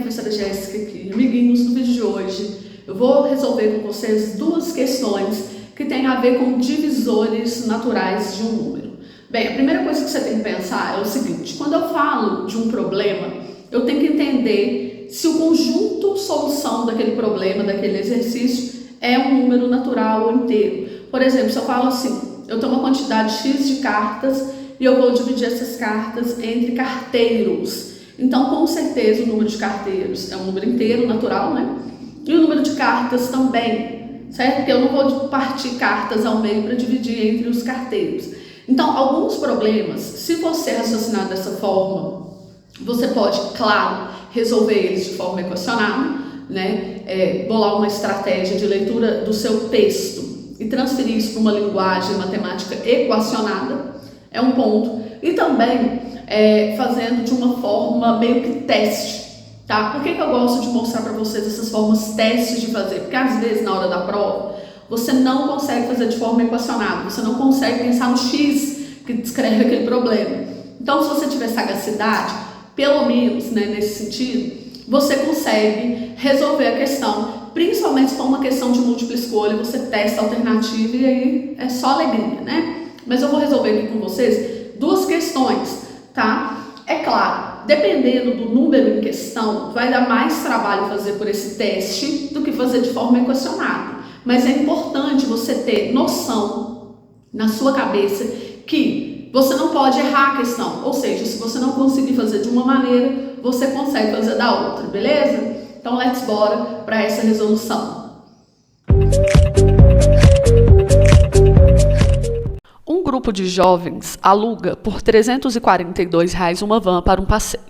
professora Jéssica aqui. Amiguinhos, no vídeo de hoje eu vou resolver com vocês duas questões que têm a ver com divisores naturais de um número. Bem, a primeira coisa que você tem que pensar é o seguinte: quando eu falo de um problema, eu tenho que entender se o conjunto solução daquele problema, daquele exercício, é um número natural ou inteiro. Por exemplo, se eu falo assim, eu tenho uma quantidade X de cartas e eu vou dividir essas cartas entre carteiros. Então, com certeza, o número de carteiros é um número inteiro, natural, né? E o número de cartas também, certo? Porque eu não vou partir cartas ao meio para dividir entre os carteiros. Então, alguns problemas, se você raciocinar dessa forma, você pode, claro, resolver eles de forma equacionada, né? Bolar uma estratégia de leitura do seu texto e transferir isso para uma linguagem matemática equacionada, é um ponto. E também fazendo de uma forma meio que teste, tá? Por que eu gosto de mostrar para vocês essas formas testes de fazer? Porque às vezes na hora da prova você não consegue fazer de forma equacionada, você não consegue pensar no X que descreve aquele problema. Então, se você tiver sagacidade, pelo menos, né, nesse sentido, você consegue resolver a questão, principalmente se for uma questão de múltipla escolha, você testa a alternativa e aí é só alegria, né? Mas eu vou resolver aqui com vocês duas questões, tá? É claro, dependendo do número em questão, vai dar mais trabalho fazer por esse teste do que fazer de forma equacionada. Mas é importante você ter noção na sua cabeça que você não pode errar a questão. Ou seja, se você não conseguir fazer de uma maneira, você consegue fazer da outra, beleza? Então, let's bora para essa resolução. Um grupo de jovens aluga por R$ 342 uma van para um passeio,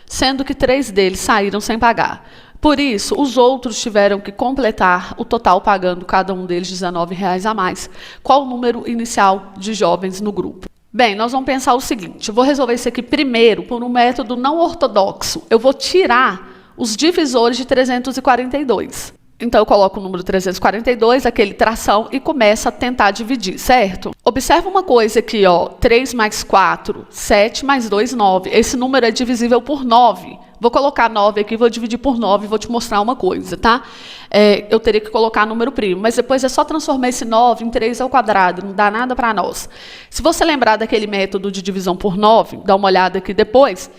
sendo que 3 deles saíram sem pagar. Por isso, os outros tiveram que completar o total pagando cada um deles R$ 19 a mais. Qual o número inicial de jovens no grupo? Bem, nós vamos pensar o seguinte: eu vou resolver isso aqui primeiro por um método não ortodoxo. Eu vou tirar os divisores de 342. Então, eu coloco o número 342, aquele tração, e começo a tentar dividir, certo? Observa uma coisa aqui, ó, 3 mais 4, 7 mais 2, 9. Esse número é divisível por 9. Vou colocar 9 aqui, vou dividir por 9 e vou te mostrar uma coisa, tá? Eu teria que colocar número primo, mas depois é só transformar esse 9 em 3 ao quadrado, não dá nada para nós. Se você lembrar daquele método de divisão por 9, dá uma olhada aqui depois,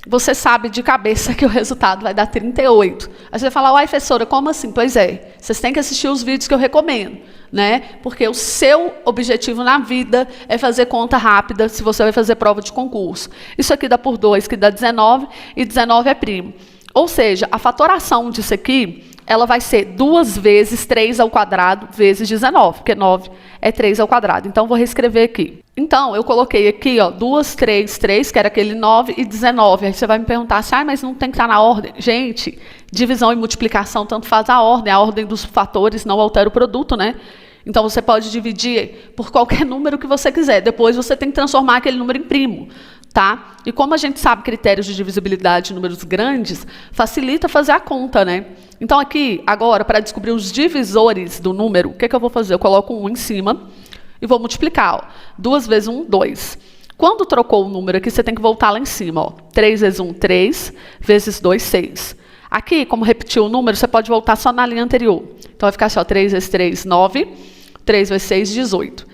você sabe de cabeça que o resultado vai dar 38. Aí você vai falar: uai, professora, como assim? Pois é, vocês têm que assistir os vídeos que eu recomendo, né? Porque o seu objetivo na vida é fazer conta rápida se você vai fazer prova de concurso. Isso aqui dá por 2, que dá 19, e 19 é primo. Ou seja, a fatoração disso aqui, ela vai ser 2 vezes 3 ao quadrado vezes 19, porque 9 é 3 ao quadrado. Então, vou reescrever aqui. Então, eu coloquei aqui, ó, 2, 3, 3, que era aquele 9, e 19. Aí você vai me perguntar assim: mas não tem que estar na ordem. Gente, divisão e multiplicação tanto faz a ordem dos fatores não altera o produto, né? Então, você pode dividir por qualquer número que você quiser. Depois, você tem que transformar aquele número em primo, tá? E como a gente sabe critérios de divisibilidade de números grandes, facilita fazer a conta, né? Então, aqui, agora, para descobrir os divisores do número, o que eu vou fazer? Eu coloco 1 em cima e vou multiplicar, ó. 2 vezes 1, 2. Quando trocou o número aqui, você tem que voltar lá em cima, ó. 3 vezes 1, 3, vezes 2, 6. Aqui, como repetiu o número, você pode voltar só na linha anterior. Então, vai ficar assim, ó, 3 vezes 3, 9, 3 vezes 6, 18.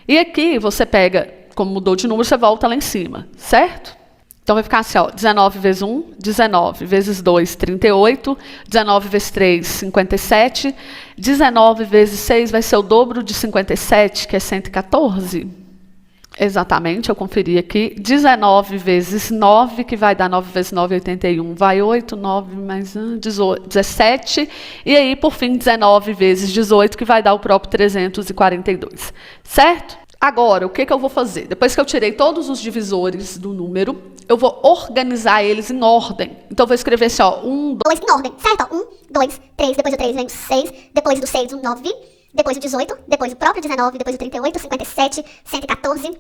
E aqui, você pega, como mudou de número, você volta lá em cima, certo? Então, vai ficar assim, ó, 19 vezes 1, 19, vezes 2, 38, 19 vezes 3, 57, 19 vezes 6 vai ser o dobro de 57, que é 114. Exatamente, eu conferi aqui. 19 vezes 9, que vai dar 9 vezes 9, 81, vai 8, 9 mais 1, 18, 17. E aí, por fim, 19 vezes 18, que vai dar o próprio 342, certo? Agora, o que eu vou fazer? Depois que eu tirei todos os divisores do número, eu vou organizar eles em ordem. Então, eu vou escrever assim, ó, 1, 2 em ordem, certo? 1, 2, 3, depois do 3 vem o 6, depois do 6 o 9, depois o 18, depois o próprio 19, depois o 38, 57, 114,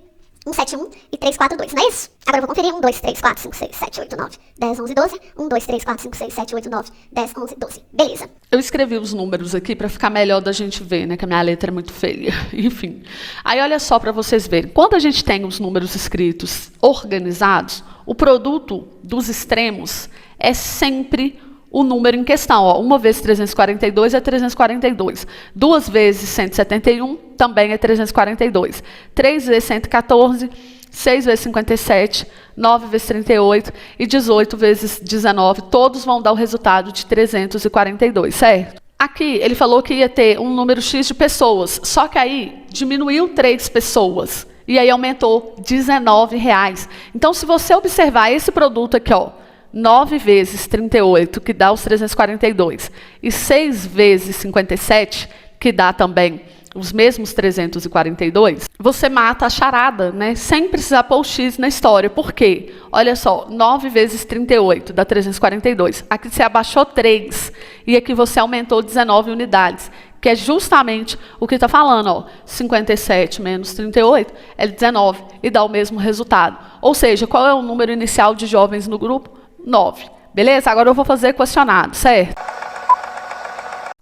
171 e 342, não é isso? Agora eu vou conferir. 1, 2, 3, 4, 5, 6, 7, 8, 9, 10, 11, 12. 1, 2, 3, 4, 5, 6, 7, 8, 9, 10, 11, 12. Beleza. Eu escrevi os números aqui para ficar melhor da gente ver, né? Que a minha letra é muito feia. Enfim. Aí olha só para vocês verem. Quando a gente tem os números escritos organizados, o produto dos extremos é sempre o número em questão. Ó, 1 vezes 342 é 342. 2 vezes 171 também é 342. 3 vezes 114, 6 vezes 57, 9 vezes 38 e 18 vezes 19, todos vão dar o resultado de 342, certo? Aqui ele falou que ia ter um número X de pessoas, só que aí diminuiu 3 pessoas e aí aumentou R$19. Então, se você observar esse produto aqui, ó, 9 vezes 38, que dá os 342, e 6 vezes 57, que dá também os mesmos 342, você mata a charada, né? Sem precisar pôr o X na história. Por quê? Olha só, 9 vezes 38 dá 342. Aqui você abaixou 3 e aqui você aumentou 19 unidades, que é justamente o que está falando, ó, 57 menos 38 é 19 e dá o mesmo resultado. Ou seja, qual é o número inicial de jovens no grupo? 9. Beleza? Agora eu vou fazer equacionado, certo?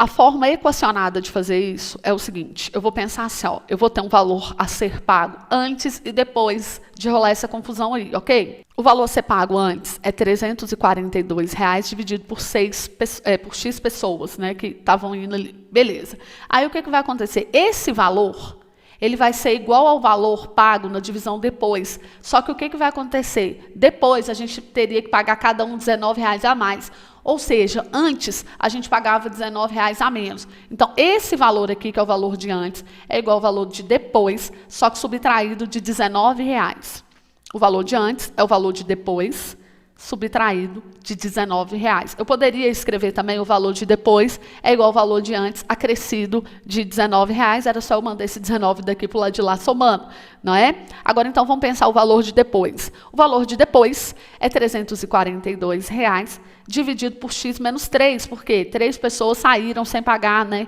A forma equacionada de fazer isso é o seguinte, eu vou pensar assim, ó, eu vou ter um valor a ser pago antes e depois de rolar essa confusão aí, ok? O valor a ser pago antes é R$342 dividido por X pessoas, né, que estavam indo ali. Beleza. Aí o que vai acontecer? Esse valor, ele vai ser igual ao valor pago na divisão depois. Só que o que vai acontecer? Depois a gente teria que pagar cada um R$19 a mais. Ou seja, antes a gente pagava R$19 a menos. Então, esse valor aqui, que é o valor de antes, é igual ao valor de depois, só que subtraído de R$19. O valor de antes é o valor de depois, subtraído de R$19. Eu poderia escrever também o valor de depois é igual ao valor de antes, acrescido de R$19. Era só eu mandar esse 19 daqui para o lado de lá somando, não é? Agora, então, vamos pensar o valor de depois. O valor de depois é R$342 dividido por X menos 3, porque 3 pessoas saíram sem pagar, né?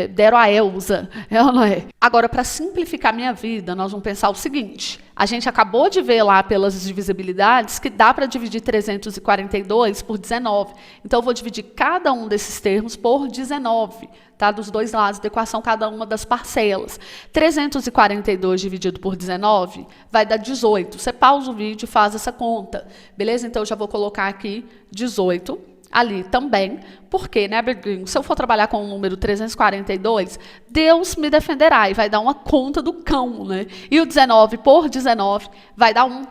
Deram a Elza, não é? Agora, para simplificar minha vida, nós vamos pensar o seguinte, a gente acabou de ver lá pelas divisibilidades que dá para dividir 342 por 19. Então, eu vou dividir cada um desses termos por 19, tá? Dos dois lados da equação, cada uma das parcelas. 342 dividido por 19 vai dar 18. Você pausa o vídeo e faz essa conta, beleza? Então, eu já vou colocar aqui 18 ali também, porque, né, Bergrinho, se eu for trabalhar com o número 342, Deus me defenderá e vai dar uma conta do cão, né? E o 19 por 19 vai dar 1,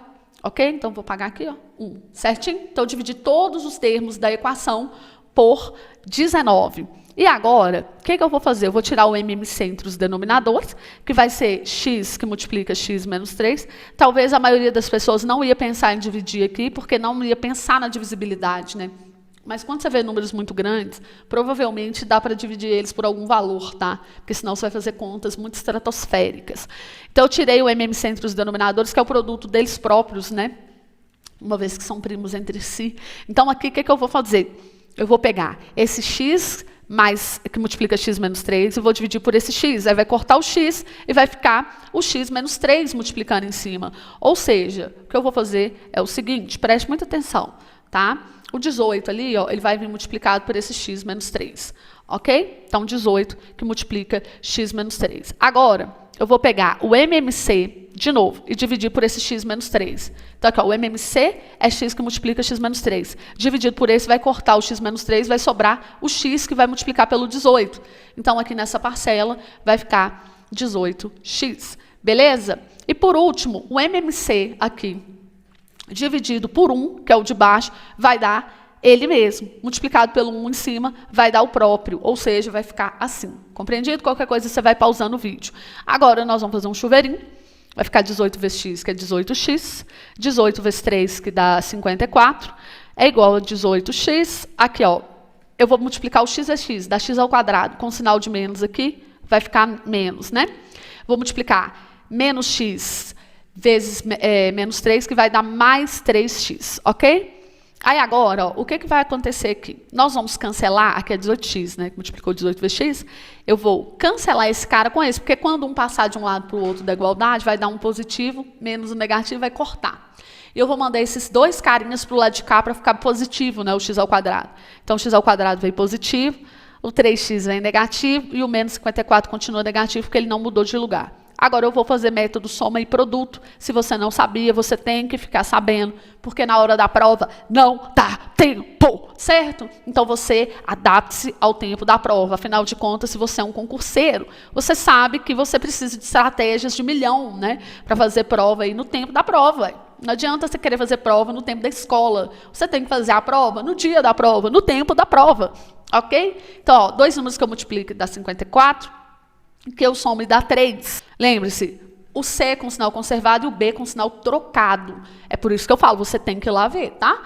ok? Então, vou pagar aqui, ó, 1, certinho? Então, eu dividi todos os termos da equação por 19. E agora, o que eu vou fazer? Eu vou tirar o MMC entre os denominadores, que vai ser x que multiplica x menos 3. Talvez a maioria das pessoas não ia pensar em dividir aqui, porque não ia pensar na divisibilidade, né? Mas quando você vê números muito grandes, provavelmente dá para dividir eles por algum valor, tá? Porque senão você vai fazer contas muito estratosféricas. Então, eu tirei o MMC entre os denominadores, que é o produto deles próprios, né? Uma vez que são primos entre si. Então, aqui, o que eu vou fazer? Eu vou pegar esse x que multiplica x menos 3 e vou dividir por esse x. Aí vai cortar o x e vai ficar o x menos 3 multiplicando em cima. Ou seja, o que eu vou fazer é o seguinte, preste muita atenção, tá? O 18 ali, ó, ele vai vir multiplicado por esse x menos 3, ok? Então, 18 que multiplica x menos 3. Agora, eu vou pegar o MMC de novo e dividir por esse x menos 3. Então, aqui, ó, o MMC é x que multiplica x menos 3. Dividido por esse, vai cortar o x menos 3, vai sobrar o x que vai multiplicar pelo 18. Então, aqui nessa parcela, vai ficar 18x. Beleza? E, por último, o MMC aqui, dividido por 1, que é o de baixo, vai dar ele mesmo. Multiplicado pelo 1 em cima, vai dar o próprio. Ou seja, vai ficar assim. Compreendido? Qualquer coisa, você vai pausando o vídeo. Agora, nós vamos fazer um chuveirinho. Vai ficar 18 vezes x, que é 18x. 18 vezes 3, que dá 54. É igual a 18x. Aqui, ó, eu vou multiplicar o x vezes x, dá x ao quadrado. Com sinal de menos aqui, vai ficar menos, né? Vou multiplicar menos x vezes menos 3, que vai dar mais 3x, ok? Aí agora, ó, o que vai acontecer aqui? Nós vamos cancelar, aqui é 18x, né, que multiplicou 18 vezes x, eu vou cancelar esse cara com esse, porque quando um passar de um lado para o outro da igualdade, vai dar um positivo, menos um negativo, vai cortar. E eu vou mandar esses dois carinhas para o lado de cá para ficar positivo, né, o x ao quadrado. Então, o x ao quadrado veio positivo, o 3x vem negativo e o menos 54 continua negativo, porque ele não mudou de lugar. Agora eu vou fazer método soma e produto. Se você não sabia, você tem que ficar sabendo, porque na hora da prova não dá tempo. tempo, certo? Então você adapte-se ao tempo da prova. Afinal de contas, se você é um concurseiro, você sabe que você precisa de estratégias de milhão, né? Para fazer prova aí no tempo da prova. Não adianta você querer fazer prova no tempo da escola. Você tem que fazer a prova no dia da prova, no tempo da prova. Ok? Então, ó, dois números que eu multiplico dá 54, que eu somo e dá 3. Lembre-se, o C com sinal conservado e o B com sinal trocado. É por isso que eu falo, você tem que ir lá ver, tá?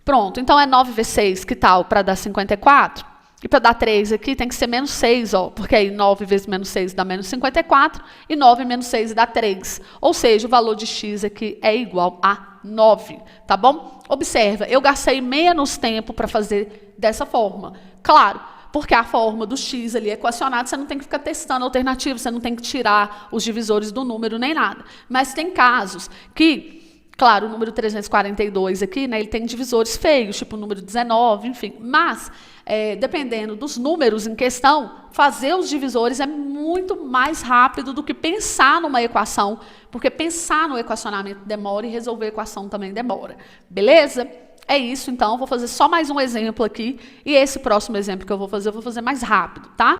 Pronto, então é 9 vezes 6, que tal? Para dar 54. E para dar 3 aqui tem que ser menos 6, ó, porque aí 9 vezes menos 6 dá menos 54, e 9 menos 6 dá 3. Ou seja, o valor de x aqui é igual a 9, tá bom? Observa, eu gastei menos tempo para fazer dessa forma. Claro, porque a forma do x ali equacionado, você não tem que ficar testando alternativas, você não tem que tirar os divisores do número nem nada. Mas tem casos que... Claro, o número 342 aqui, né, ele tem divisores feios, tipo o número 19, enfim. Mas, dependendo dos números em questão, fazer os divisores é muito mais rápido do que pensar numa equação, porque pensar no equacionamento demora e resolver a equação também demora. Beleza? É isso, então, vou fazer só mais um exemplo aqui, e esse próximo exemplo que eu vou fazer mais rápido, tá?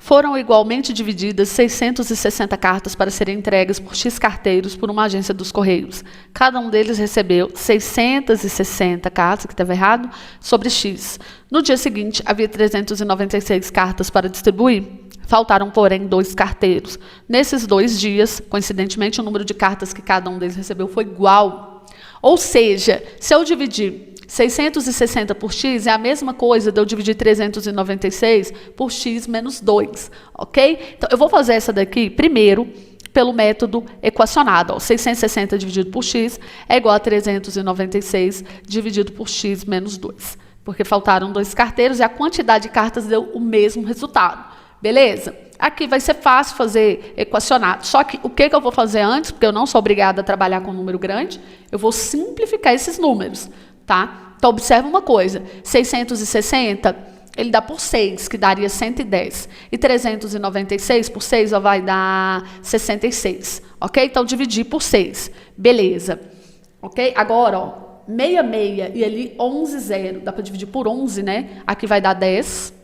Foram igualmente divididas 660 cartas para serem entregues por X carteiros por uma agência dos Correios. Cada um deles recebeu 660 cartas, que estava errado, sobre X. No dia seguinte, havia 396 cartas para distribuir. Faltaram, porém, 2 carteiros. Nesses 2 dias, coincidentemente, o número de cartas que cada um deles recebeu foi igual. Ou seja, se eu dividir 660 por x é a mesma coisa de eu dividir 396 por x menos 2, ok? Então, eu vou fazer essa daqui primeiro pelo método equacionado. Ó, 660 dividido por x é igual a 396 dividido por x menos 2, porque faltaram 2 carteiros e a quantidade de cartas deu o mesmo resultado. Beleza? Aqui vai ser fácil fazer equacionado. Só que o que eu vou fazer antes, porque eu não sou obrigada a trabalhar com um número grande, eu vou simplificar esses números. Tá? Então, observa uma coisa, 660, ele dá por 6, que daria 110. E 396 por 6 ó, vai dar 66. Ok? Então, dividir por 6. Beleza. Ok? Agora, ó, 66 e ali 11, 0. Dá para dividir por 11, né? Aqui vai dar 10.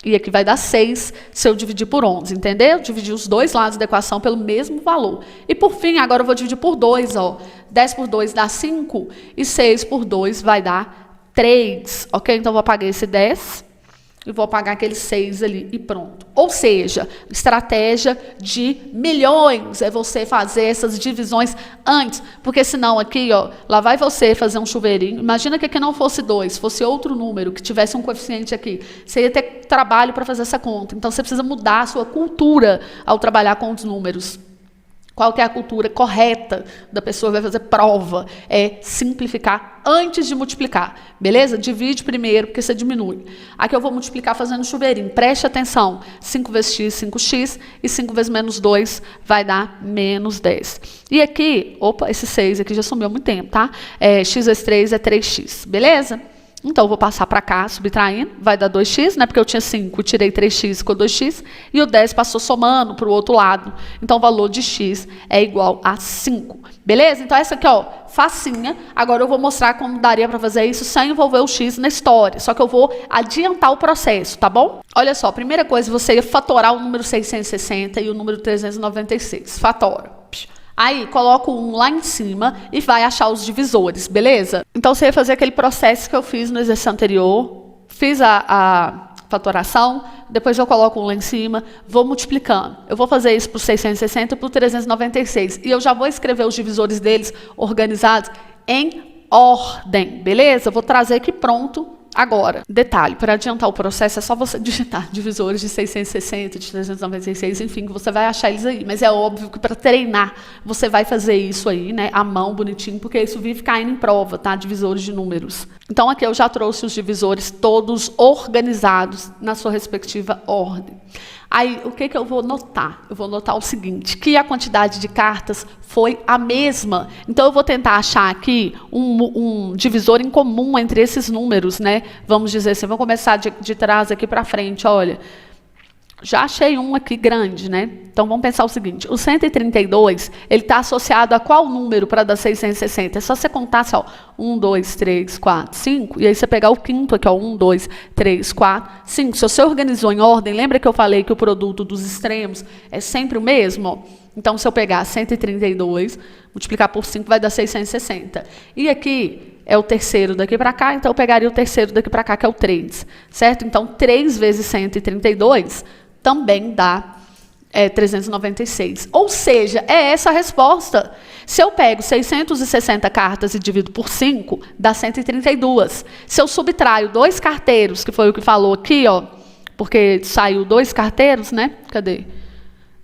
E aqui vai dar 6 se eu dividir por 11, entendeu? Dividir os dois lados da equação pelo mesmo valor. E por fim, agora eu vou dividir por 2, ó. 10 por 2 dá 5 e 6 por 2 vai dar 3, ok? Então, eu vou apagar esse 10 e vou apagar aquele 6 ali e pronto. Ou seja, estratégia de milhões é você fazer essas divisões antes, porque senão aqui, ó, lá vai você fazer um chuveirinho. Imagina que aqui não fosse 2, fosse outro número, que tivesse um coeficiente aqui. Você ia ter trabalho para fazer essa conta. Então, você precisa mudar a sua cultura ao trabalhar com os números. Qual que é a cultura correta da pessoa que vai fazer prova? É simplificar antes de multiplicar, beleza? Divide primeiro, porque você diminui. Aqui eu vou multiplicar fazendo chuveirinho. Preste atenção. 5 vezes x, 5x, e 5 vezes menos 2 vai dar menos 10. E aqui, opa, esse 6 aqui já sumiu há muito tempo, tá? X vezes 3 é 3x, beleza? Então, eu vou passar para cá, subtraindo, vai dar 2x, né? Porque eu tinha 5, tirei 3x, ficou 2x, e o 10 passou somando para o outro lado. Então, o valor de x é igual a 5. Beleza? Então, essa aqui, ó, facinha. Agora, eu vou mostrar como daria para fazer isso sem envolver o x na história. Só que eu vou adiantar o processo, tá bom? Olha só, primeira coisa, você ia fatorar o número 660 e o número 396. Fatora. Aí, coloca o 1 lá em cima e vai achar os divisores, beleza? Então, você vai fazer aquele processo que eu fiz no exercício anterior. Fiz a fatoração, depois eu coloco 1 lá em cima, vou multiplicando. Eu vou fazer isso para o 660 e para o 396. E eu já vou escrever os divisores deles organizados em ordem, beleza? Eu vou trazer aqui pronto agora. Detalhe, para adiantar o processo, é só você digitar divisores de 660, de 396, enfim, que você vai achar eles aí. Mas é óbvio que para treinar, você vai fazer isso aí, né, à mão, bonitinho, porque isso vive caindo em prova, tá? Divisores de números. Então, aqui eu já trouxe os divisores todos organizados na sua respectiva ordem. Aí, o que eu vou notar? Eu vou notar o seguinte, que a quantidade de cartas foi a mesma. Então, eu vou tentar achar aqui um divisor em comum entre esses números, né? Vamos dizer assim, vou começar de trás aqui para frente, olha. Já achei um aqui grande, né? Então, vamos pensar o seguinte. O 132, ele está associado a qual número para dar 660? É só você contar assim, ó, 1, 2, 3, 4, 5. E aí você pegar o quinto aqui, ó, 1, 2, 3, 4, 5. Se você organizou em ordem, lembra que eu falei que o produto dos extremos é sempre o mesmo? Ó? Então, se eu pegar 132, multiplicar por 5, vai dar 660. E aqui é o terceiro daqui para cá, então eu pegaria o terceiro daqui para cá, que é o 3. Certo? Então, 3 vezes 132 também dá 396. Ou seja, é essa a resposta. Se eu pego 660 cartas e divido por 5, dá 132. Se eu subtraio 2 carteiros, que foi o que falou aqui, ó, porque saiu 2 carteiros, né? Cadê?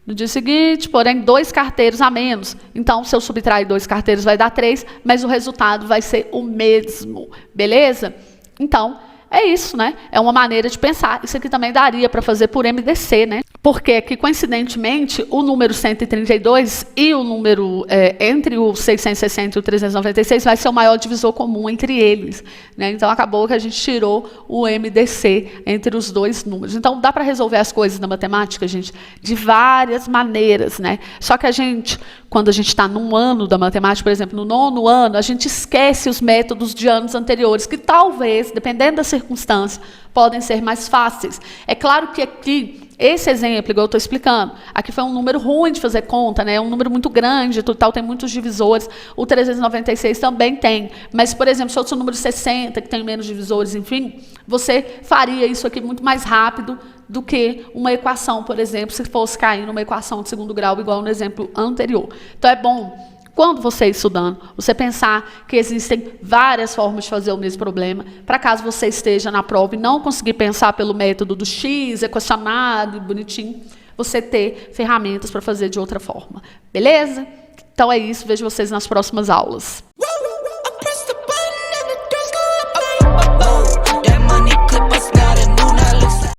No dia seguinte, porém, 2 carteiros a menos. Então, se eu subtrair 2 carteiros, vai dar 3, mas o resultado vai ser o mesmo. Beleza? Então, é isso, né? É uma maneira de pensar. Isso aqui também daria para fazer por MDC, né? Porque aqui, coincidentemente, o número 132 e o número entre o 660 e o 396 vai ser o maior divisor comum entre eles, né? Então, acabou que a gente tirou o MDC entre os dois números. Então, dá para resolver as coisas na matemática, gente, de várias maneiras, né? Só que a gente, quando a gente está num ano da matemática, por exemplo, no 9º ano, a gente esquece os métodos de anos anteriores, que talvez, dependendo da circunstância, podem ser mais fáceis. É claro que aqui, esse exemplo, igual eu estou explicando, aqui foi um número ruim de fazer conta, né? É um número muito grande, tal, tem muitos divisores. O 396 também tem. Mas, por exemplo, se fosse o número 60, que tem menos divisores, enfim, você faria isso aqui muito mais rápido do que uma equação, por exemplo, se fosse cair numa equação de segundo grau, igual no exemplo anterior. Então, é bom, quando você estudando, você pensar que existem várias formas de fazer o mesmo problema, para caso você esteja na prova e não conseguir pensar pelo método do X, equacionado, bonitinho, você ter ferramentas para fazer de outra forma. Beleza? Então é isso, vejo vocês nas próximas aulas.